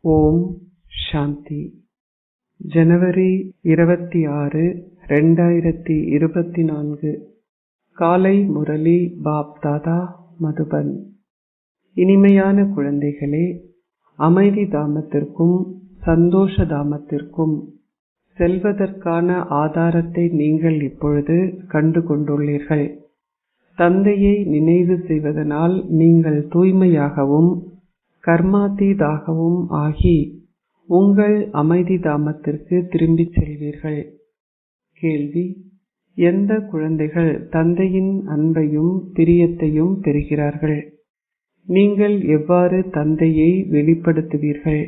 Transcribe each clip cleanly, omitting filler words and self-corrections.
ஓம் சாந்தி. ஜனவரி 26, 2024. காலை முரளி பாப் தாதா, மதுபன். இனிமையான குழந்தைகளே, அமைதி தாமத்திற்கும் சந்தோஷ தாமத்திற்கும் செல்வதற்கான ஆதாரத்தை நீங்கள் இப்பொழுது கண்டு கொண்டுள்ளீர்கள். தந்தையை நினைவு செய்வதனால் நீங்கள் தூய்மையாகவும் கர்மாதீதாகவும் ஆகி உங்கள் அமைதி தாமத்திற்கு திரும்பிச் செல்வீர்கள். கேள்வி: எந்த குழந்தைகள் தந்தையின் அன்பையும் பிரியத்தையும் பெறுகிறார்கள்? நீங்கள் எவ்வாறு தந்தையை வெளிப்படுத்துவீர்கள்?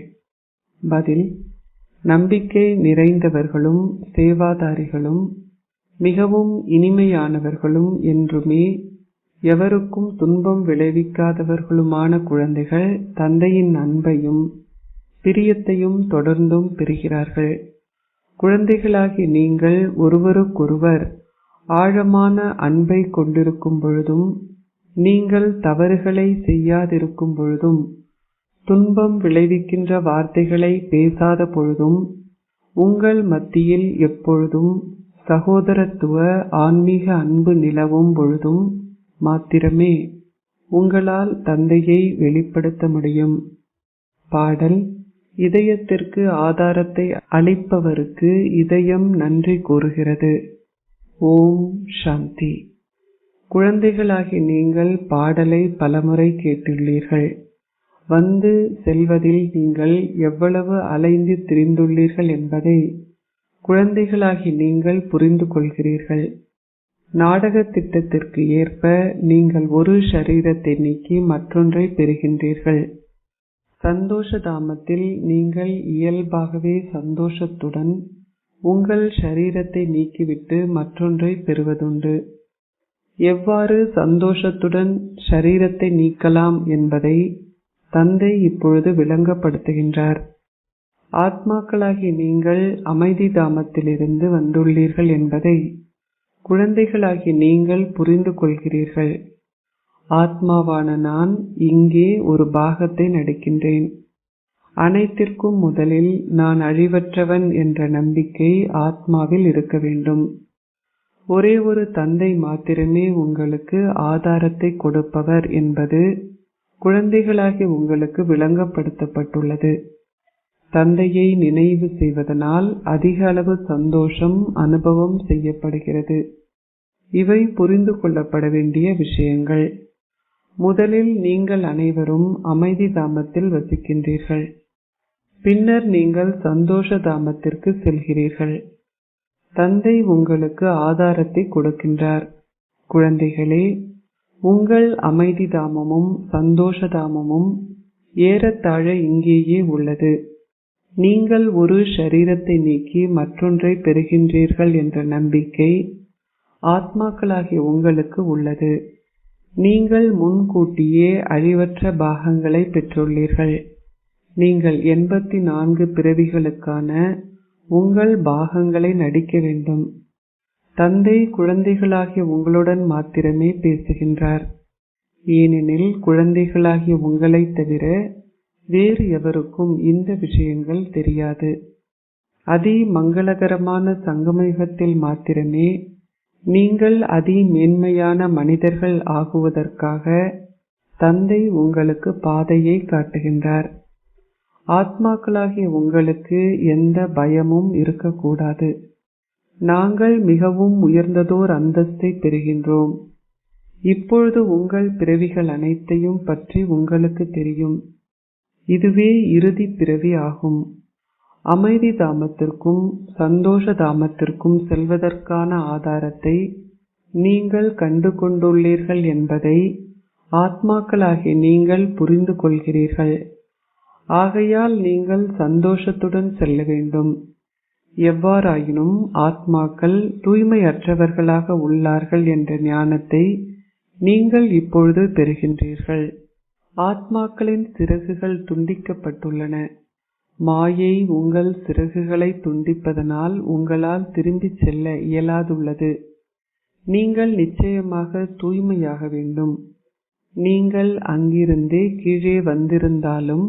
பதில்: நம்பிக்கை நிறைந்தவர்களும் சேவாதாரிகளும் மிகவும் இனிமையானவர்களும் என்றுமே எவருக்கும் துன்பம் விளைவிக்காதவர்களுமான குழந்தைகள் தந்தையின் அன்பையும் பிரியத்தையும் தொடர்ந்தும் பெறுகிறார்கள். குழந்தைகளாகி நீங்கள் ஒருவருக்கொருவர் ஆழமான அன்பை கொண்டிருக்கும் பொழுதும், நீங்கள் தவறுகளை செய்யாதிருக்கும் பொழுதும், துன்பம் விளைவிக்கின்ற வார்த்தைகளை பேசாத பொழுதும், உங்கள் மத்தியில் எப்பொழுதும் சகோதரத்துவ ஆன்மீக அன்பு நிலவும் பொழுதும் மாத்திரமே உங்களால் தந்தையை வெளிப்படுத்த முடியும். பாடல்: இதயத்திற்கு ஆதாரத்தை அளிப்பவருக்கு இதயம் நன்றி கூறுகிறது. ஓம் சாந்தி. குழந்தைகளாகி நீங்கள் பாடலை பலமுறை கேட்டுள்ளீர்கள். வந்து செல்வதில் நீங்கள் எவ்வளவு அலைந்து திரிந்துள்ளீர்கள் என்பதை குழந்தைகளாகி நீங்கள் புரிந்து கொள்கிறீர்கள். நாடக திட்டத்திற்கு ஏற்ப நீங்கள் ஒரு ஷரீரத்தை நீக்கி மற்றொன்றை பெறுகின்றீர்கள். சந்தோஷ தாமத்தில் நீங்கள் இயல்பாகவே சந்தோஷத்துடன் உங்கள் ஷரீரத்தை நீக்கிவிட்டு மற்றொன்றை பெறுவதுண்டு. எவ்வாறு சந்தோஷத்துடன் ஷரீரத்தை நீக்கலாம் என்பதை தந்தை இப்பொழுது விளங்கப்படுத்துகின்றார். ஆத்மாக்களாகி நீங்கள் அமைதி தாமத்திலிருந்து வந்துள்ளீர்கள் என்பதை குழந்தைகளாகி நீங்கள் புரிந்து கொள்கிறீர்கள். ஆத்மாவான நான் இங்கே ஒரு பாகத்தை நடிக்கின்றேன். அனைத்திற்கும் முதலில் நான் அழிவற்றவன் என்ற நம்பிக்கை ஆத்மாவில் இருக்க வேண்டும். ஒரே ஒரு தந்தை மாத்திரமே உங்களுக்கு ஆதாரத்தை கொடுப்பவர் என்பது குழந்தைகளாகி உங்களுக்கு விளங்கப்படுத்தப்பட்டுள்ளது. தந்தையை நினைவு செய்வதனால் அதிக அளவு சந்தோஷம் அனுபவம் செய்யப்படுகிறது. இவை புரிந்து கொள்ளப்பட வேண்டிய விஷயங்கள். முதலில் நீங்கள் அனைவரும் அமைதி தாமத்தில் வசிக்கின்றீர்கள். பின்னர் நீங்கள் சந்தோஷ தாமத்திற்கு செல்கிறீர்கள். தந்தை உங்களுக்கு ஆதாரத்தை கொடுக்கின்றார். குழந்தைகளே, உங்கள் அமைதி தாமமும் சந்தோஷ தாமமும் ஏறத்தாழ இங்கேயே உள்ளது. நீங்கள் ஒரு ஷரீரத்தை நீக்கி மற்றொன்றை பெறுகின்றீர்கள் என்ற நம்பிக்கை ஆத்மாக்களாகிய உங்களுக்கு உள்ளது. நீங்கள் முன்கூட்டியே அழிவற்ற பாகங்களை பெற்றுள்ளீர்கள். நீங்கள் 84 பிறவிகளுக்கான உங்கள் பாகங்களை நடிக்க வேண்டும். தந்தை குழந்தைகளாகிய உங்களுடன் மாத்திரமே பேசுகின்றார். ஏனெனில் குழந்தைகளாகிய உங்களைத் தவிர வேறு எவருக்கும் இந்த விஷயங்கள் தெரியாது. அதி மங்களகரமான சங்கமயுகத்தில் மாத்திரமே நீங்கள் அதி மேன்மையான மனிதர்கள் ஆகுவதற்காக தந்தை உங்களுக்கு பாதையை காட்டுகின்றார். ஆத்மாக்களாகிய உங்களுக்கு எந்த பயமும் இருக்கக்கூடாது. நாங்கள் மிகவும் உயர்ந்ததோர் அந்தஸ்தை பெறுகின்றோம். இப்பொழுது உங்கள் பிறவிகள் அனைத்தையும் பற்றி உங்களுக்கு தெரியும். இதுவே இறுதி பிறவி ஆகும். அமைதி தாமத்திற்கும் சந்தோஷ தாமத்திற்கும் செல்வதற்கான ஆதாரத்தை நீங்கள் கண்டு கொண்டுள்ளீர்கள் என்பதை ஆத்மாக்களாகிய நீங்கள் புரிந்து கொள்கிறீர்கள். ஆகையால் நீங்கள் சந்தோஷத்துடன் செல்ல வேண்டும். எவ்வாறாயினும் ஆத்மாக்கள் தூய்மையற்றவர்களாக உள்ளார்கள் என்ற ஞானத்தை நீங்கள் இப்பொழுது பெறுகின்றீர்கள். ஆத்மாக்களின் சிறகுகள் துண்டிக்கப்பட்டுள்ளன. மாயை உங்கள் சிறகுகளை துண்டிப்பதனால் உங்களால் திரும்பிச் செல்ல இயலாதுள்ளது. நீங்கள் நிச்சயமாக தூய்மையாக வேண்டும். நீங்கள் அங்கிருந்தே கீழே வந்திருந்தாலும்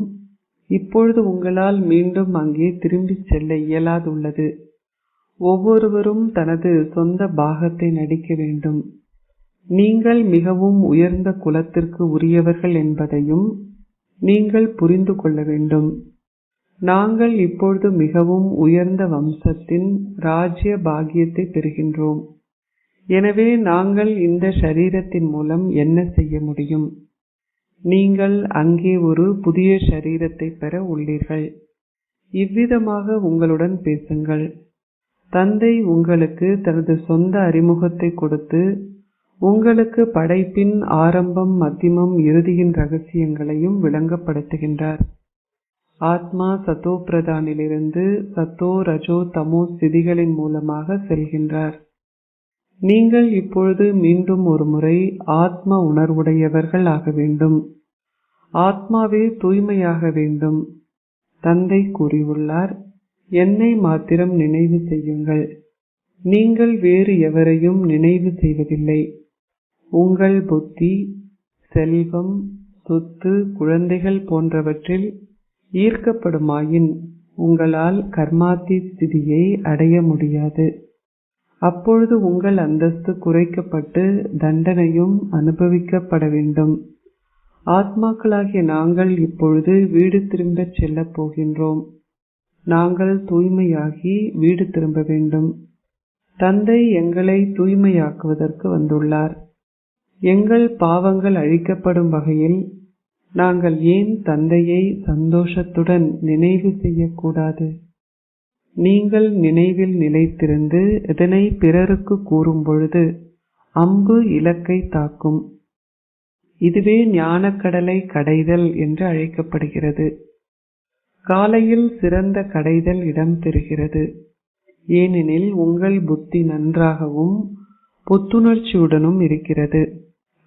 இப்பொழுது உங்களால் மீண்டும் அங்கே திரும்பிச் செல்ல இயலாதுள்ளது. ஒவ்வொருவரும் தனது சொந்த பாகத்தை நடிக்க வேண்டும். நீங்கள் மிகவும் உயர்ந்த குலத்திற்கு உரியவர்கள் என்பதையும் நீங்கள் புரிந்து கொள்ள வேண்டும். நாங்கள் இப்பொழுது மிகவும் உயர்ந்த வம்சத்தின் ராஜ்ய பாக்கியத்தை பெறுகின்றோம். எனவே நாங்கள் இந்த ஷரீரத்தின் மூலம் என்ன செய்ய முடியும்? நீங்கள் அங்கே ஒரு புதிய ஷரீரத்தை பெற உள்ளீர்கள். இவ்விதமாக உங்களுடன் பேசுங்கள். தந்தை உங்களுக்கு தனது சொந்த அறிமுகத்தை கொடுத்து உங்களுக்கு படைப்பின் ஆரம்பம், மத்தியமம், இறுதியின் ரகசியங்களையும் விளங்கப்படுத்துகின்றார். ஆத்மா சத்தோ பிரதானிலிருந்து சத்தோ, ரஜோ, தமோ ஸ்திதிகளின் மூலமாக செல்கின்றார். நீங்கள் இப்பொழுது மீண்டும் ஒரு முறை ஆத்ம உணர்வுடையவர்கள் ஆக வேண்டும். ஆத்மாவே தூய்மையாக வேண்டும். தந்தை கூறியுள்ளார், என்னை மாத்திரம் நினைவு செய்யுங்கள். நீங்கள் வேறு எவரையும் நினைவு செய்வதில்லை. உங்கள் புத்தி, செல்வம், சொத்து, குழந்தைகள் போன்றவற்றில் ஈர்க்கப்படுமாயின் உங்களால் கர்மாதி ஸ்திதியை அடைய முடியாது. அப்பொழுது உங்கள் அந்தஸ்து குறைக்கப்பட்டு தண்டனையும் அனுபவிக்கப்பட வேண்டும். ஆத்மாக்களாகிய நாங்கள் இப்பொழுது வீடு திரும்பச் செல்லப் போகின்றோம். நாங்கள் தூய்மையாகி வீடு திரும்ப வேண்டும். தந்தை எங்களை தூய்மையாக்குவதற்கு வந்துள்ளார். எங்கள் பாவங்கள் அழிக்கப்படும் வகையில் நாங்கள் ஏன் தந்தையை சந்தோஷத்துடன் நினைவு செய்யக்கூடாது? நீங்கள் நினைவில் நிலைத்திருந்து இதனை பிறருக்கு கூறும் பொழுது அம்பு இலக்கை தாக்கும். இதுவே ஞானக்கடலை கடைதல் என்று அழைக்கப்படுகிறது. காலையில் சிறந்த கடைதல் இடம்பெறுகிறது. ஏனெனில் உங்கள் புத்தி நன்றாகவும் புத்துணர்ச்சியுடனும் இருக்கிறது.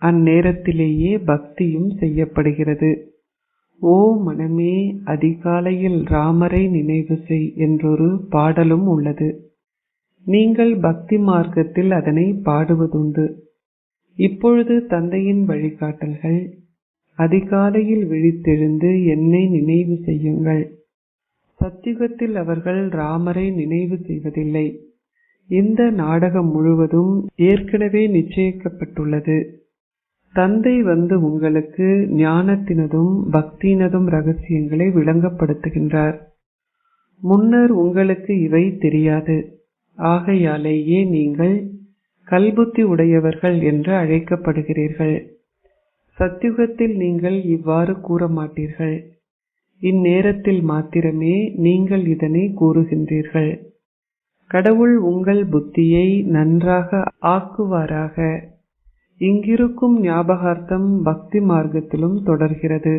அந்நேரத்திலேயே பக்தியும் செய்யப்படுகிறது. ஓ மனமே, அதிகாலையில் ராமரை நினைவு செய் என்றொரு பாடலும் உள்ளது. நீங்கள் பக்தி மார்க்கத்தில் அதனை பாடுவதுண்டு. இப்பொழுது தந்தையின் வழிகாட்டல்கள், அதிகாலையில் விழித்தெழுந்து என்னை நினைவு செய்யுங்கள். சத்தியுகத்தில் அவர்கள் ராமரை நினைவு செய்வதில்லை. இந்த நாடகம் முழுவதும் ஏற்கனவே நிச்சயிக்கப்பட்டுள்ளது. தந்தை வந்து உங்களுக்கு ஞானத்தினதும் பக்தியினதும் ரகசியங்களை விளங்கப்படுத்துகின்றார். முன்னர் உங்களுக்கு இவை தெரியாது. ஆகையாலேயே நீங்கள் கல்புத்தி உடையவர்கள் என்று அழைக்கப்படுகிறீர்கள். சத்தியுகத்தில் நீங்கள் இவ்வாறு கூற மாட்டீர்கள். இந்நேரத்தில் மாத்திரமே நீங்கள் இதனை கூறுகின்றீர்கள். கடவுள் உங்கள் புத்தியை நன்றாக ஆக்குவாராக. இங்கிருக்கும் ஞாபகார்த்தம் பக்தி மார்க்கத்திலும் தொடர்கிறது.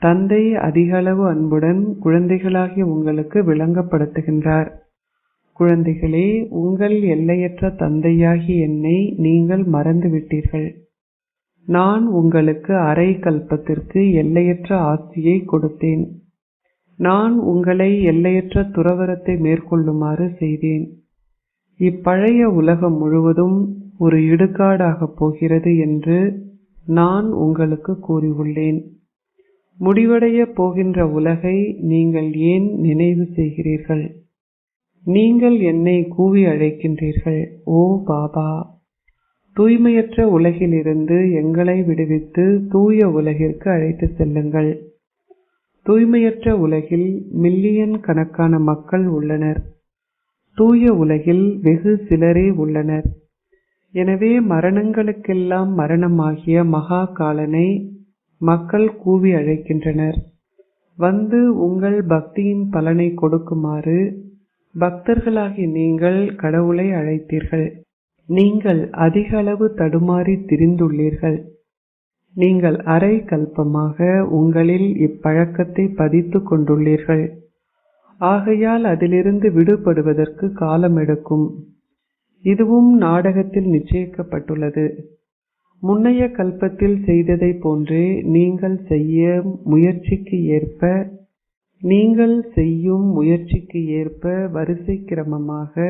தந்தை அதிகளவு அன்புடன் குழந்தைகளாகிய உங்களுக்கு விளங்கப்படுத்துகின்றார். குழந்தைகளே, உங்கள் எல்லையற்ற தந்தையாகி என்னை நீங்கள் மறந்துவிட்டீர்கள். நான் உங்களுக்கு அரை கல்பத்திற்கு எல்லையற்ற ஆஸ்தியை கொடுத்தேன். நான் உங்களை எல்லையற்ற துறவரத்தை மேற்கொள்ளுமாறு செய்தேன். இப்பழைய உலகம் முழுவதும் ஒரு இடுகாடாக போகிறது என்று நான் உங்களுக்கு கூறியுள்ளேன். முடிவடைய போகின்ற உலகை நீங்கள் ஏன் நினைவு செய்கிறீர்கள்? நீங்கள் என்னை கூவி அழைக்கின்றீர்கள், ஓ பாபா. தூய்மையற்ற உலகிலிருந்து எங்களை விடுவித்து தூய உலகிற்கு அழைத்து செல்லுங்கள். தூய்மையற்ற உலகில் மில்லியன் கணக்கான மக்கள் உள்ளனர். தூய உலகில் வெகு சிலரே உள்ளனர். எனவே மரணங்களுக்கெல்லாம் மரணமாகிய மகா காலனை மக்கள் கூவி அழைக்கின்றனர். வந்து உங்கள் பக்தியின் பலனை கொடுக்குமாறு பக்தர்களாகி நீங்கள் கடவுளை அழைத்தீர்கள். நீங்கள் அதிக அளவு தடுமாறி திரிந்துள்ளீர்கள். நீங்கள் அரை கல்பமாக உங்களில் இப்பழக்கத்தை பதித்து கொண்டுள்ளீர்கள். ஆகையால் அதிலிருந்து விடுபடுவதற்கு காலம் எடுக்கும். இதுவும் நாடகத்தில் நிச்சயிக்கப்பட்டுள்ளது. முன்னைய கல்பத்தில் செய்ததை போன்றே நீங்கள் செய்யும் முயற்சிக்கு ஏற்ப வரிசை கிரமமாக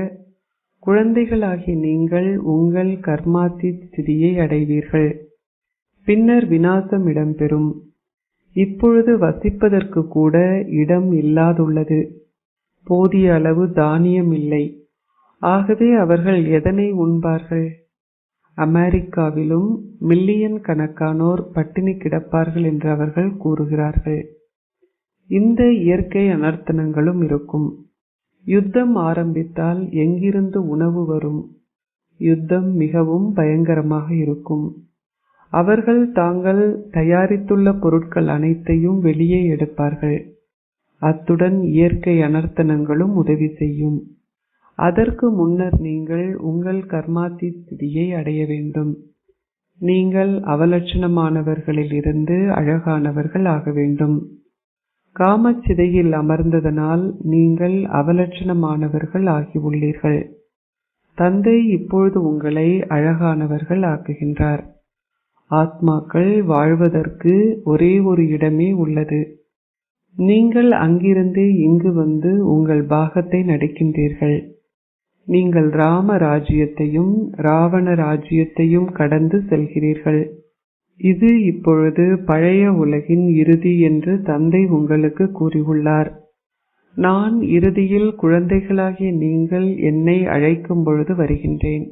குழந்தைகளாகி நீங்கள் உங்கள் கர்மாதி ஸ்திதியை அடைவீர்கள். பின்னர் விநாசம் இடம்பெறும். இப்பொழுது வசிப்பதற்கு கூட இடம் இல்லாதுள்ளது. போதிய அளவு தானியம் இல்லை. ஆகவே அவர்கள் எதனை உண்பார்கள்? அமெரிக்காவிலும் மில்லியன் கணக்கானோர் பட்டினி கிடப்பார்கள் என்று அவர்கள் கூறுகிறார்கள். இந்த இயற்கை அனர்த்தங்களும் இருக்கும். யுத்தம் ஆரம்பித்தால் எங்கிருந்து உணவு வரும்? யுத்தம் மிகவும் பயங்கரமாக இருக்கும். அவர்கள் தாங்கள் தயாரித்துள்ள பொருட்கள் அனைத்தையும் வெளியே எடுப்பார்கள். அத்துடன் இயற்கை அனர்த்தங்களும் உதவி செய்யும். அதற்கு முன்னர் நீங்கள் உங்கள் கர்மாதி ஸ்திதியை அடைய வேண்டும். நீங்கள் அவலட்சணமானவர்களில் இருந்து அழகானவர்கள் ஆக வேண்டும். காமச்சிதையில் அமர்ந்ததனால் நீங்கள் அவலட்சணமானவர்கள் ஆகியுள்ளீர்கள். தந்தை இப்பொழுது உங்களை அழகானவர்கள் ஆக்குகின்றார். ஆத்மாக்கள் வாழ்வதற்கு ஒரே ஒரு இடமே உள்ளது. நீங்கள் அங்கிருந்து இங்கு வந்து உங்கள் பாகத்தை நடிக்கின்றீர்கள். நீங்கள் ராம ராஜ்யத்தையும் ராவண ராஜ்யத்தையும் கடந்து செல்கிறீர்கள். இது இப்பொழுது பழைய உலகின் இறுதி என்று தந்தை உங்களுக்கு கூறியுள்ளார். நான் இறுதியில் குழந்தைகளாகிய நீங்கள் என்னை அழைக்கும் பொழுது வருகின்றேன்.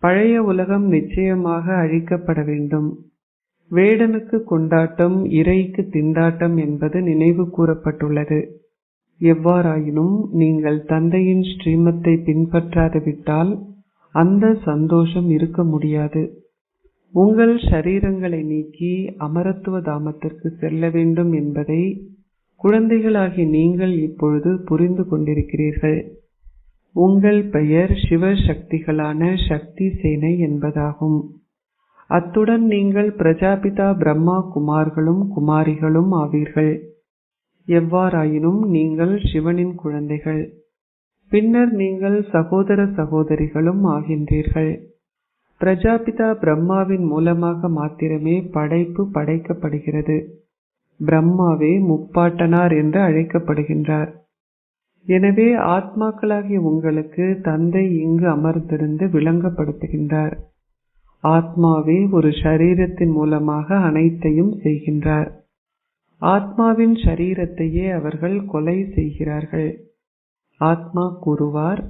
பழைய உலகம் நிச்சயமாக அழிக்கப்பட வேண்டும். வேடனுக்கு கொண்டாட்டம், இறைக்கு திண்டாட்டம் என்பது நினைவு கூறப்பட்டுள்ளது. எவ்வாறாயினும் நீங்கள் தந்தையின் ஸ்ரீமத்தை பின்பற்றாதுவிட்டால் அந்த சந்தோஷம் இருக்க முடியாது. உங்கள் ஷரீரங்களை நீக்கி அமரத்துவ தாமத்திற்கு செல்ல வேண்டும் என்பதை குழந்தைகளாகி நீங்கள் இப்பொழுது புரிந்து கொண்டிருக்கிறீர்கள். உங்கள் பெயர் சிவசக்திகளான சக்தி சேனை என்பதாகும். அத்துடன் நீங்கள் பிரஜாபிதா பிரம்மா குமார்களும் குமாரிகளும் ஆவீர்கள். எவ்வாறாயினும் நீங்கள் சிவனின் குழந்தைகள். பின்னர் நீங்கள் சகோதர சகோதரிகளும் ஆகின்றீர்கள். பிரஜாபிதா பிரம்மாவின் மூலமாக மாத்திரமே படைப்பு படைக்கப்படுகிறது. பிரம்மாவே முப்பாட்டனார் என்று அழைக்கப்படுகின்றார். எனவே ஆத்மாக்களாகிய உங்களுக்கு தந்தை இங்கு அமர்ந்திருந்து விளங்கப்படுத்துகின்றார். ஆத்மாவே ஒரு ஷரீரத்தின் மூலமாக அனைத்தையும் செய்கின்றார். ஆத்மாவின் ஷரீரத்தையே அவர்கள் கொலை செய்கிறார்கள். ஆத்மா கூறுவார்,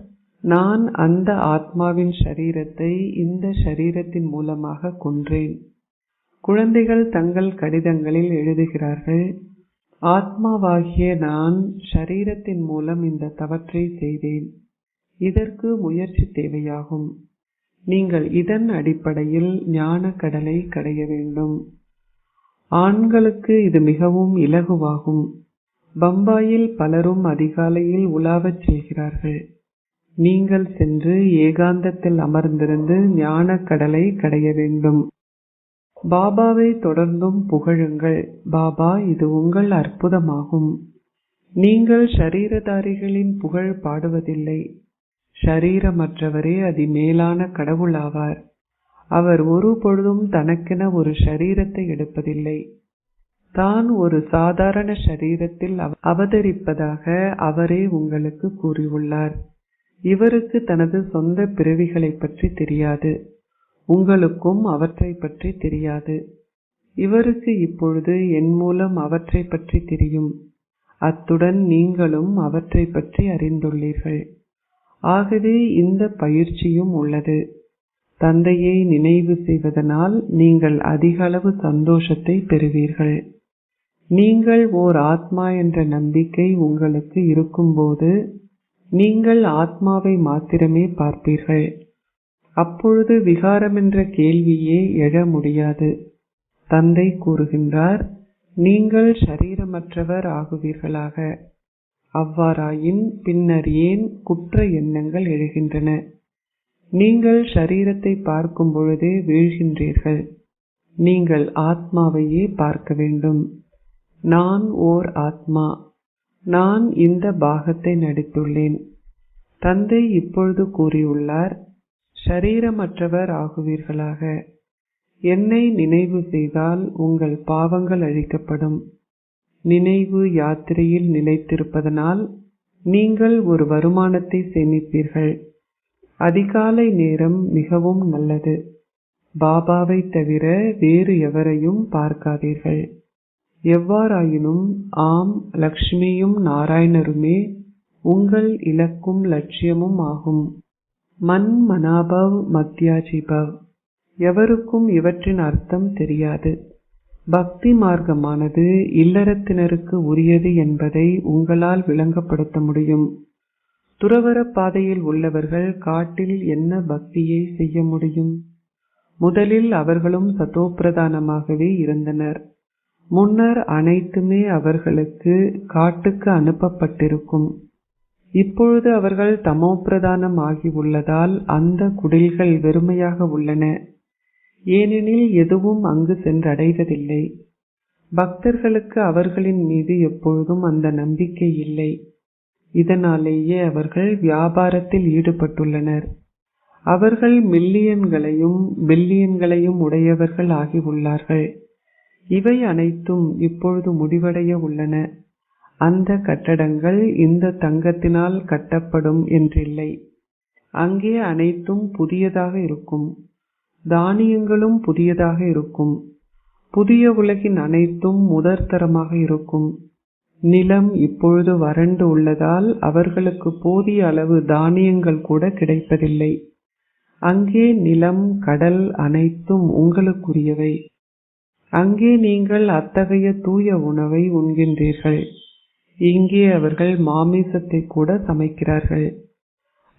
நான் அந்த ஆத்மாவின் ஷரீரத்தை இந்த ஷரீரத்தின் மூலமாக கொன்றேன். குழந்தைகள் தங்கள் கடிதங்களில் எழுதுகிறார்கள், ஆத்மாவாகிய நான் ஷரீரத்தின் மூலம் இந்த தவற்றை செய்தேன். இதற்கு முயற்சி தேவையாகும். நீங்கள் இதன் அடிப்படையில் ஞான கடலை கடைய வேண்டும். ஆண்களுக்கு இது மிகவும் இலகுவாகும். பம்பாயில் பலரும் அதிகாலையில் உலாவச் செல்கிறார்கள். நீங்கள் சென்று ஏகாந்தத்தில் அமர்ந்திருந்து ஞான கடலை கடைய வேண்டும். பாபாவை தொடர்ந்தும் புகழுங்கள். பாபா, இது உங்கள் அற்புதமாகும். நீங்கள் ஷரீரதாரிகளின் புகழ் பாடுவதில்லை. ஷரீரமற்றவரே அதிமேலான கடவுள் ஆவார். அவர் ஒரு பொழுதும் தனக்கென ஒரு ஷரீரத்தை எடுப்பதில்லை. தான் ஒரு சாதாரண ஷரீரத்தில் அவதரிப்பதாக அவரே உங்களுக்கு கூறியுள்ளார். இவருக்கு தனது சொந்த பிறவிகளை பற்றி தெரியாது. உங்களுக்கும் அவற்றை பற்றி தெரியாது. இவருக்கு இப்பொழுது என் மூலம் அவற்றை பற்றி தெரியும். அத்துடன் நீங்களும் அவற்றை பற்றி அறிந்துள்ளீர்கள். ஆகவே இந்த பயிற்சியும் உள்ளது. தந்தையை நினைவு செய்வதனால் நீங்கள் அதிக அளவு சந்தோஷத்தை பெறுவீர்கள். நீங்கள் ஓர் ஆத்மா என்ற நம்பிக்கை உங்களுக்கு இருக்கும்போது நீங்கள் ஆத்மாவை மாத்திரமே பார்ப்பீர்கள். அப்பொழுது விகாரம் என்ற கேள்வியே எழ முடியாது. தந்தை கூறுகின்றார், நீங்கள் ஷரீரமற்றவர் ஆகுவீர்களாக. அவ்வாறாயின் பின்னர் ஏன் குற்ற எண்ணங்கள் எழுகின்றன? நீங்கள் ஷரீரத்தை பார்க்கும் பொழுதே வீழ்கின்றீர்கள். நீங்கள் ஆத்மாவையே பார்க்க வேண்டும். நான் ஓர் ஆத்மா. நான் இந்த பாகத்தை நடித்துள்ளேன். தந்தை இப்பொழுது கூறியுள்ளார், ஷரீரமற்றவர் ஆகுவீர்களாக. என்னை நினைவு செய்தால் உங்கள் பாவங்கள் அழிக்கப்படும். நினைவு யாத்திரையில் நிலைத்திருப்பதனால் நீங்கள் ஒரு வருமானத்தை சேமிப்பீர்கள். அதிகாலை நேரம் மிகவும் நல்லது. பாபாவை தவிர வேறு எவரையும் பார்க்காதீர்கள். எவ்வாறாயினும் ஆம், லக்ஷ்மியும் நாராயணருமே உங்கள் இலக்கும் லட்சியமும் ஆகும். மன் மனாபவ் மத்யாஜிபவ். எவருக்கும் இவற்றின் அர்த்தம் தெரியாது. பக்தி மார்க்கமானது இல்லறத்தினருக்கு உரியது என்பதை உங்களால் விளங்கப்படுத்த முடியும். துறவற பாதையில் உள்ளவர்கள் காட்டில் என்ன பக்தியை செய்ய முடியும்? முதலில் அவர்களும் சதோப்பிரதானமாகவே இருந்தனர். முன்னர் அனைத்துமே அவர்களுக்கு காட்டுக்கு அனுப்பப்பட்டிருக்கும். இப்பொழுது அவர்கள் தமோப்பிரதானம் ஆகி உள்ளதால் அந்த குடில்கள் வெறுமையாக உள்ளன. ஏனெனில் எதுவும் அங்கு சென்றடைவதில்லை. பக்தர்களுக்கு அவர்களின் மீது எப்பொழுதும் அந்த நம்பிக்கை இல்லை. இதனாலேயே அவர்கள் வியாபாரத்தில் ஈடுபட்டுள்ளனர். அவர்கள் மில்லியன்களையும் பில்லியன்களையும் உடையவர்கள் ஆகி உள்ளார்கள். இவை அனைத்தும் இப்பொழுது முடிவடைய உள்ளன. அந்த கட்டடங்கள் இந்த தங்கத்தினால் கட்டப்படும் என்றில்லை. அங்கே அனைத்தும் புதியதாக இருக்கும். தானியங்களும் புதியதாக இருக்கும். புதிய உலகின் அனைத்தும் முதற்தரமாக இருக்கும். நிலம் இப்பொழுது வறண்டு உள்ளதால் அவர்களுக்கு போதிய அளவு தானியங்கள் கூட கிடைப்பதில்லை. அங்கே நிலம், கடல் அனைத்தும் உங்களுக்குரியவை. அங்கே நீங்கள் அத்தகைய தூய உணவை உண்கின்றீர்கள். இங்கே அவர்கள் மாமிசத்தை கூட சமைக்கிறார்கள்.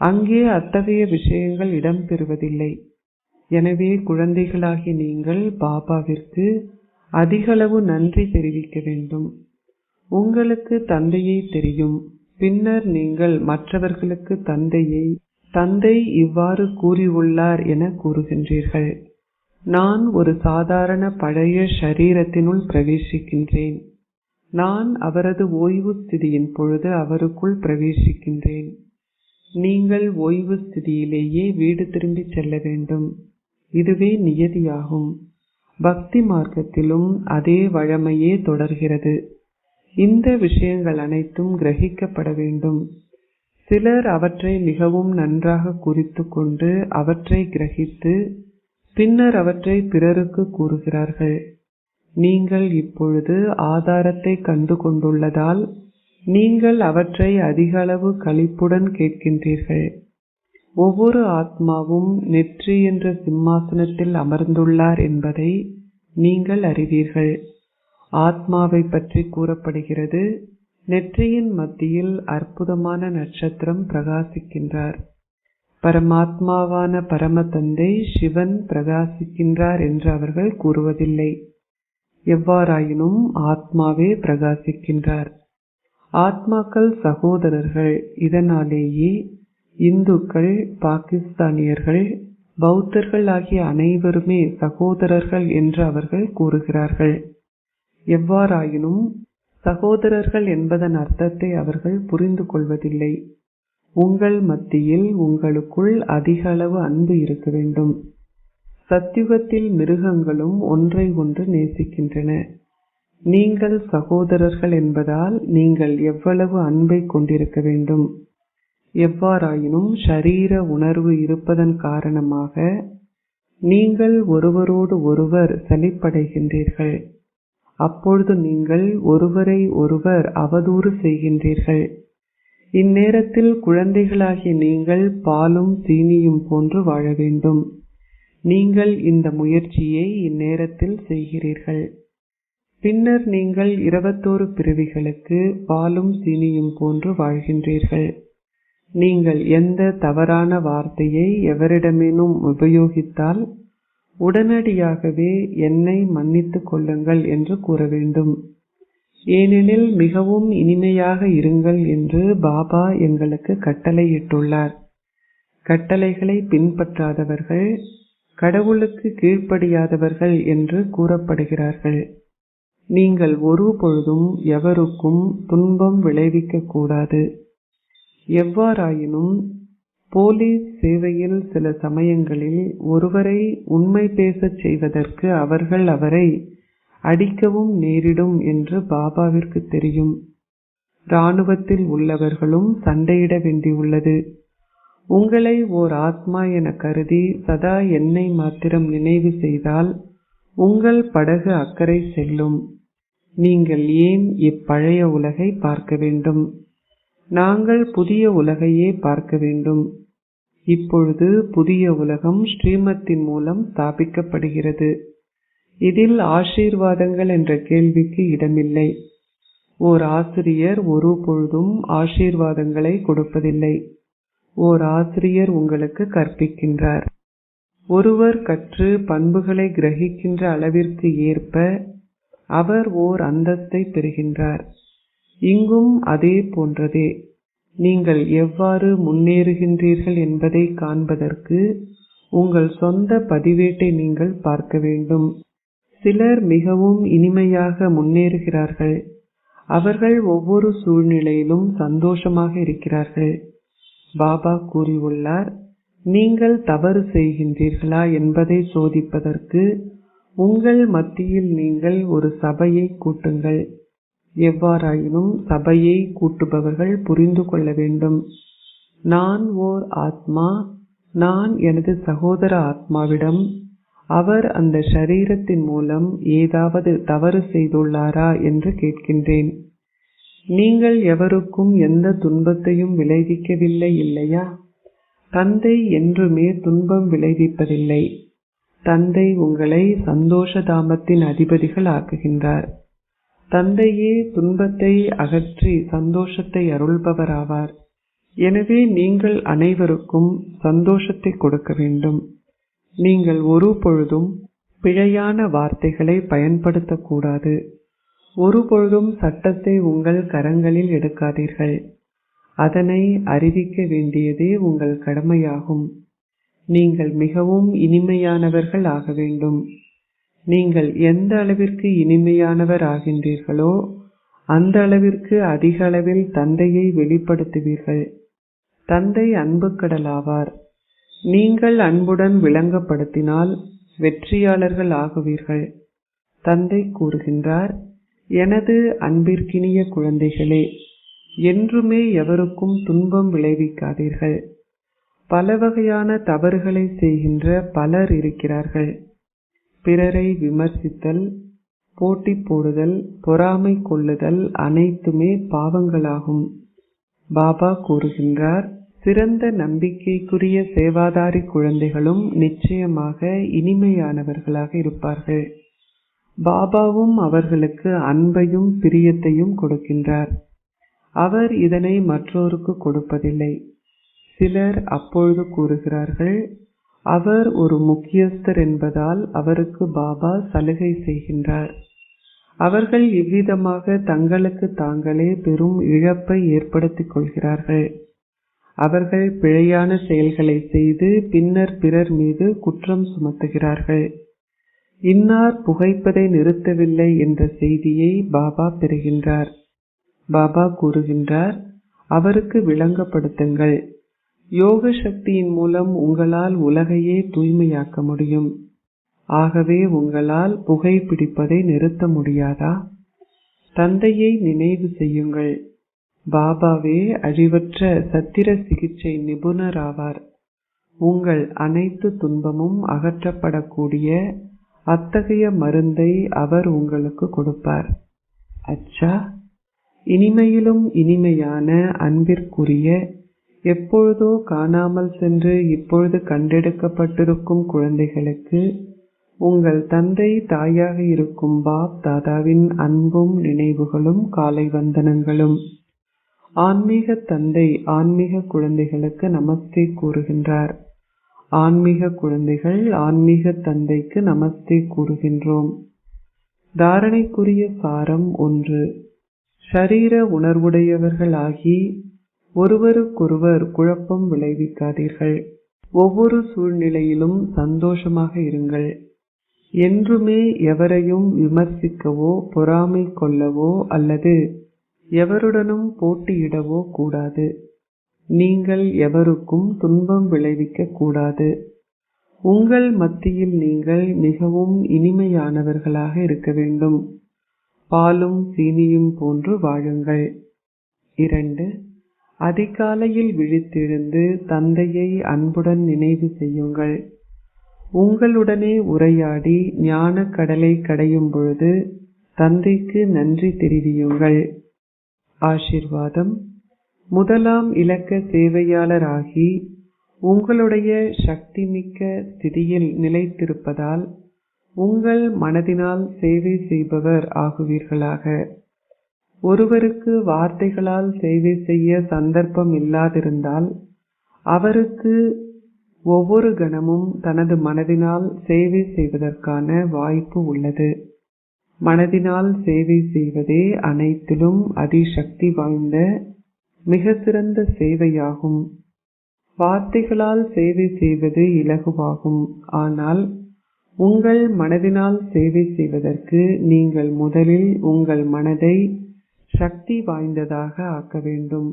அங்கே அத்தகைய விஷயங்கள் இடம்பெறுவதில்லை. எனவே குழந்தைகளாகி நீங்கள் பாபாவிற்கு அதிகளவு நன்றி தெரிவிக்க வேண்டும். உங்களுக்கு தந்தையை தெரியும். பின்னர் நீங்கள் மற்றவர்களுக்கு தந்தை இவ்வாறு கூறியுள்ளார் என கூறுகின்றீர்கள். நான் ஒரு சாதாரண பழைய ஷரீரத்தினுள் பிரவேசிக்கின்றேன். நான் அவரது ஓய்வு ஸ்திதியின் பொழுது அவருக்குள் பிரவேசிக்கின்றேன். நீங்கள் ஓய்வு ஸ்திதியிலேயே வீடு திரும்பி செல்ல வேண்டும். இதுவே நியதியாகும். பக்தி மார்க்கத்திலும் அதே வழமையே தொடர்கிறது. இந்த விஷயங்கள் அனைத்தும் கிரகிக்கப்பட வேண்டும். சிலர் அவற்றை மிகவும் நன்றாக குறித்து கொண்டு அவற்றை கிரகித்து பின்னர் அவற்றை பிறருக்கு கூறுகிறார்கள். நீங்கள் இப்பொழுது ஆதாரத்தை கண்டு கொண்டுள்ளதால் நீங்கள் அவற்றை அதிக அளவு களிப்புடன் கேட்கின்றீர்கள். ஒவ்வொரு ஆத்மாவும் நெற்றி என்ற சிம்மாசனத்தில் அமர்ந்துள்ளார் என்பதை நீங்கள் அறிவீர்கள். ஆத்மாவை பற்றி கூறப்படுகிறது. நெற்றியின் மத்தியில் அற்புதமான நட்சத்திரம் பிரகாசிக்கின்றார். பரமாத்மாவான பரம தந்தை சிவன் பிரகாசிக்கின்றார் என்று அவர்கள் கூறுவதில்லை. எவ்வாறாயினும் ஆத்மாவே பிரகாசிக்கின்றார். ஆத்மாக்கள் சகோதரர்கள். இதனாலேயே இந்துக்கள், பாகிஸ்தானியர்கள், பௌத்தர்கள் ஆகிய அனைவருமே சகோதரர்கள் என்று அவர்கள் கூறுகிறார்கள். எவ்வாறாயினும் சகோதரர்கள் என்பதன் அர்த்தத்தை அவர்கள் புரிந்து கொள்வதில்லை. உங்கள் மத்தியில் உங்களுக்குள் அதிக அளவு அன்பு இருக்க வேண்டும். சத்யுகத்தில் மிருகங்களும் ஒன்றை ஒன்று நேசிக்கின்றன. நீங்கள் சகோதரர்கள் என்பதால் நீங்கள் எவ்வளவு அன்பை கொண்டிருக்க வேண்டும். எவ்வாறாயினும் ஷரீர உணர்வு இருப்பதன் காரணமாக நீங்கள் ஒருவரோடு ஒருவர் சலிப்படைகின்றீர்கள். அப்பொழுது நீங்கள் ஒருவரை ஒருவர் அவதூறு செய்கின்றீர்கள். இந்நேரத்தில் குழந்தைகளாகிய நீங்கள் பாலும் சீனியும் போன்று வாழ வேண்டும். நீங்கள் இந்த முயற்சியை இந்நேரத்தில் செய்கிறீர்கள். பின்னர் நீங்கள் 21 பிறவிகளுக்கு பாலும் சீனியும் போன்று வாழ்கின்றீர்கள். நீங்கள் எந்த தவறான வார்த்தையை எவரிடமேனும் உபயோகித்தால் உடனடியாகவே என்னை மன்னித்துக் கொள்ளுங்கள் என்று கூற வேண்டும். ஏனெனில் மிகவும் இனிமையாக இருங்கள் என்று பாபா எங்களுக்கு கட்டளையிட்டுள்ளார். கட்டளைகளை பின்பற்றாதவர்கள் கடவுளுக்கு கீழ்ப்படியாதவர்கள் என்று கூறப்படுகிறார்கள். நீங்கள் ஒரு பொழுதும் எவருக்கும் துன்பம் விளைவிக்க கூடாது. எவ்வாறாயினும் போலீஸ் சேவையில் சில சமயங்களில் ஒருவரை உண்மை பேசச் செய்வதற்கு அவர்கள் அவரை அடிக்கவும் நேரிடும் என்று பாபாவிற்கு தெரியும். இராணுவத்தில் உள்ளவர்களும் சண்டையிட வேண்டியுள்ளது. உங்களை ஓர் ஆத்மா என கருதி சதா என்னை மாத்திரம் நினைவு செய்தால் உங்கள் படகு அக்கறை செல்லும். நீங்கள் ஏன் இப்பழைய உலகை பார்க்க வேண்டும்? நாங்கள் புதிய உலகையே பார்க்க வேண்டும். இப்பொழுது புதிய உலகம் ஸ்ரீமத்தின் மூலம் ஸ்தாபிக்கப்படுகிறது. இதில் ஆசீர்வாதங்கள் என்ற கேள்விக்கு இடமில்லை. ஓர் ஆசிரியர் ஒரு பொழுதும் ஆசீர்வாதங்களை கொடுப்பதில்லை. ஓர் ஆசிரியர் உங்களுக்கு கற்பிக்கின்றார். ஒருவர் கற்று பண்புகளை கிரகிக்கின்ற அளவிற்கு ஏற்ப அவர் ஓர் அந்தஸ்தை பெறுகின்றார். இங்கும் அதே போன்றதே. நீங்கள் எவ்வாறு முன்னேறுகின்றீர்கள் என்பதை காண்பதற்கு உங்கள் சொந்த பதிவேட்டை நீங்கள் பார்க்க வேண்டும். சிலர் மிகவும் இனிமையாக முன்னேறுகிறார்கள். அவர்கள் ஒவ்வொரு சூழ்நிலையிலும் சந்தோஷமாக இருக்கிறார்கள். பாபா கூறியுள்ளார், நீங்கள் தவறு செய்கின்றீர்களா என்பதை சோதிப்பதற்கு உங்கள் மத்தியில் நீங்கள் ஒரு சபையை கூட்டுங்கள். எவ்வாறாயினும் சபையை கூட்டுபவர்கள் புரிந்து கொள்ள வேண்டும், நான் ஓர் ஆத்மா. நான் எனது சகோதர ஆத்மாவிடம் அவர் அந்த ஷரீரத்தின் மூலம் ஏதாவது தவறு செய்துள்ளாரா என்று கேட்கின்றேன். நீங்கள் எவருக்கும் எந்த துன்பத்தையும் விளைவிக்கவில்லை இல்லையா? தந்தை என்றுமே துன்பம் விளைவிப்பதில்லை. தந்தை உங்களை சந்தோஷ தாமத்தின் அதிபதிகள் ஆக்குகின்றார். தந்தையே துன்பத்தை அகற்றி சந்தோஷத்தை அருள்பவராவார். எனவே நீங்கள் அனைவருக்கும் சந்தோஷத்தை கொடுக்க வேண்டும். நீங்கள் ஒரு பொழுதும் பிழையான வார்த்தைகளை பயன்படுத்தக்கூடாது. ஒரு பொழுதும் சட்டத்தை உங்கள் கரங்களில் எடுக்காதீர்கள். அதனை அறிவிக்க வேண்டியதே உங்கள் கடமையாகும். நீங்கள் மிகவும் இனிமையானவர்கள் ஆக வேண்டும். நீங்கள் எந்த அளவிற்கு இனிமையானவர் ஆகின்றீர்களோ அந்த அளவிற்கு அதிக அளவில் தந்தையை வெளிப்படுத்துவீர்கள். தந்தை அன்பு கடலாவார். நீங்கள் அன்புடன் விளங்கப்படுத்தினால் வெற்றியாளர்கள் ஆகுவீர்கள். தந்தை கூறுகின்றார், எனது அன்பிற்கினிய குழந்தைகளே, என்றுமே எவருக்கும் துன்பம் விளைவிக்காதீர்கள். பல வகையான தவறுகளை செய்கின்ற பலர் இருக்கிறார்கள். பிறரை விமர்சித்தல், போட்டி போடுதல், பொறாமை கொள்ளுதல் அனைத்துமே பாவங்களாகும். பாபா கூறுகின்றார், சிறந்த நம்பிக்கைக்குரிய சேவாதாரி குழந்தைகளும் நிச்சயமாக இனிமையானவர்களாக இருப்பார்கள். பாபாவும் அவர்களுக்கு அன்பையும் பிரியத்தையும் கொடுக்கின்றார். அவர் இதனை மற்றோருக்கு கொடுப்பதில்லை. சிலர் அப்பொழுது கூறுகிறார்கள், அவர் ஒரு முக்கியஸ்தர் என்பதால் அவருக்கு பாபா சலுகை செய்கின்றார். அவர்கள் இவ்விதமாக தங்களுக்கு தாங்களே பெரும் இழப்பை ஏற்படுத்திக் கொள்கிறார்கள். அவர்கள் பிழையான செயல்களை செய்து பின்னர் பிறர் மீது குற்றம் சுமத்துகிறார்கள். இன்னார் புகைப்பதை நிறுத்தவில்லை என்ற செய்தியை பாபா பெறுகின்றார். பாபா கூறுகின்றார், அவருக்கு விளங்கப்படுத்துங்கள், யோக சக்தியின் மூலம் உங்களால் உலகையே தூய்மையாக்க முடியும். ஆகவே உங்களால் புகைப்பிடிப்பதை நிறுத்த முடியாதா? தந்தையை நினைவு செய்யுங்கள். பாபாவே அழிவற்ற சத்திர சிகிச்சை நிபுணர் ஆவார். உங்கள் அனைத்து துன்பமும் அகற்றப்படக்கூடிய அத்தகைய மருந்தை அவர் உங்களுக்கு கொடுப்பார். அச்சா, இனிமையிலும் இனிமையான அன்பிற்குரிய, எப்பொழுதோ காணாமல் சென்று இப்பொழுது கண்டெடுக்கப்பட்டிருக்கும் குழந்தைகளுக்கு உங்கள் தந்தை தாயாக இருக்கும் பாப் தாதாவின் அன்பும் நினைவுகளும் காலை வந்தனங்களும். ஆன்மீக தந்தை ஆன்மீக குழந்தைகளுக்கு நமஸ்தே கூறுகின்றார். ஆன்மீக குழந்தைகள் ஆன்மீக தந்தைக்கு நமஸ்தே கூறுகின்றோம். தாரணைக்குரிய சாரம் 1. ஷரீர உணர்வுடையவர்கள் ஆகி ஒருவருக்கொருவர் குழப்பம் விளைவிக்காதீர்கள். ஒவ்வொரு சூழ்நிலையிலும் சந்தோஷமாக இருங்கள். என்றுமே எவரையும் விமர்சிக்கவோ பொறாமை கொள்ளவோ அல்லது எவருடனும் போட்டியிடவோ கூடாது. நீங்கள் எவருக்கும் துன்பம் விளைவிக்க கூடாது. உங்கள் மத்தியில் நீங்கள் மிகவும் இனிமையானவர்களாக இருக்க வேண்டும். பாலும் சீனியும் போன்று வாழுங்கள். 2. அதிகாலையில் விழித்தெழுந்து தந்தையை அன்புடன் நினைவு செய்யுங்கள். உங்களுடனே உரையாடி ஞான கடலை கடையும் பொழுது தந்தைக்கு நன்றி தெரிவியுங்கள். ஆசிர்வாதம். முதலாம் இலக்க சேவையாளராகி உங்களுடைய சக்திமிக்க ஸ்திதியில் நிலைத்திருப்பதால் உங்கள் மனதினால் சேவை செய்பவர் ஆகுவீர்களாக. ஒருவருக்கு வார்த்தைகளால் சேவை செய்ய சந்தர்ப்பம் இல்லாதிருந்தால் அவருக்கு ஒவ்வொரு கணமும் தனது மனதினால் சேவை செய்வதற்கான வாய்ப்பு உள்ளது. மனதினால் சேவை செய்வதே அனைத்திலும் அதிசக்தி வாய்ந்த மிக சிறந்த சேவையாகும். வார்த்தைகளால் சேவை செய்வது இலகுவாகும். ஆனால் உங்கள் மனதினால் சேவை செய்வதற்கு நீங்கள் முதலில் உங்கள் மனதை சக்தி வாய்ந்ததாக ஆக்க வேண்டும்.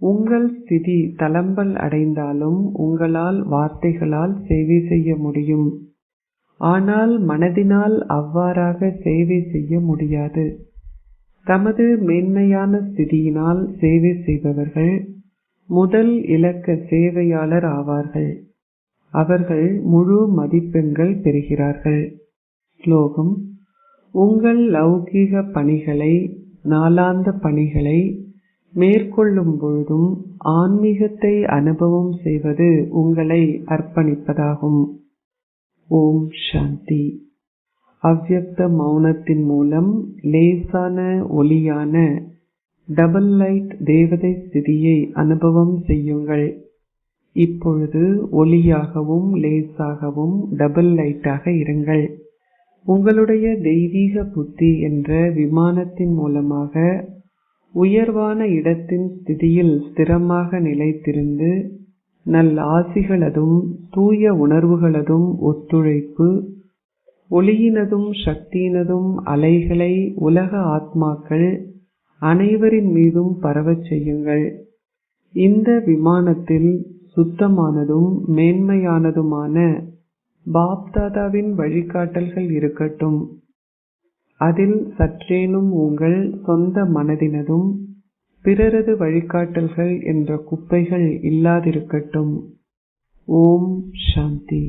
உங்கள் ஸ்திதி தளம்பல் அடைந்தாலும் உங்களால் வார்த்தைகளால் சேவை செய்ய முடியும். ஆனால் மனதினால் அவ்வாறாக சேவை செய்ய முடியாது. தமது மேன்மையான ஸ்திதியினால் சேவை செய்பவர்கள் முதல் இலக்க சேவையாளர் ஆவார்கள். அவர்கள் முழு மதிப்பெண்கள் பெறுகிறார்கள். ஸ்லோகம். உங்கள் லௌகீக பணிகளை, நாளாந்த பணிகளை மேற்கொள்ளும் பொழுதும் ஆன்மீகத்தை அனுபவம் செய்வது உங்களை அர்ப்பணிப்பதாகும். ஓம் சாந்தி. அவ்யக்த மௌனத்தின் மூலம் லேசான ஒளியான டபுள் லைட் தேவதை ஸ்திதியை அனுபவம் செய்யுங்கள். இப்பொழுது ஒளியாகவும் லேசாகவும் டபுள் லைட்டாக இருங்கள். உங்களுடைய தெய்வீக புத்தி என்ற விமானத்தின் மூலமாக உயர்வான இடத்தின் ஸ்திதியில் ஸ்திரமாக நிலைத்திருந்து நல் ஆசிகளதும் தூய உணர்வுகளதும் ஒத்துழைப்பு ஒளியினதும் சக்தியினதும் அலைகளை உலக ஆத்மாக்கள் அனைவரின் மீதும் பரவச் செய்யுங்கள். இந்த விமானத்தில் சுத்தமானதும் மேன்மையானதுமான பாப்தாதாவின் வழிகாட்டல்கள் இருக்கட்டும். அதில் சற்றேனும் உங்கள் சொந்த மனதினதும் பிறரது வழிகாட்டல்கள் என்ற குப்பைகள் இல்லாதிருக்கட்டும். ஓம் சாந்தி.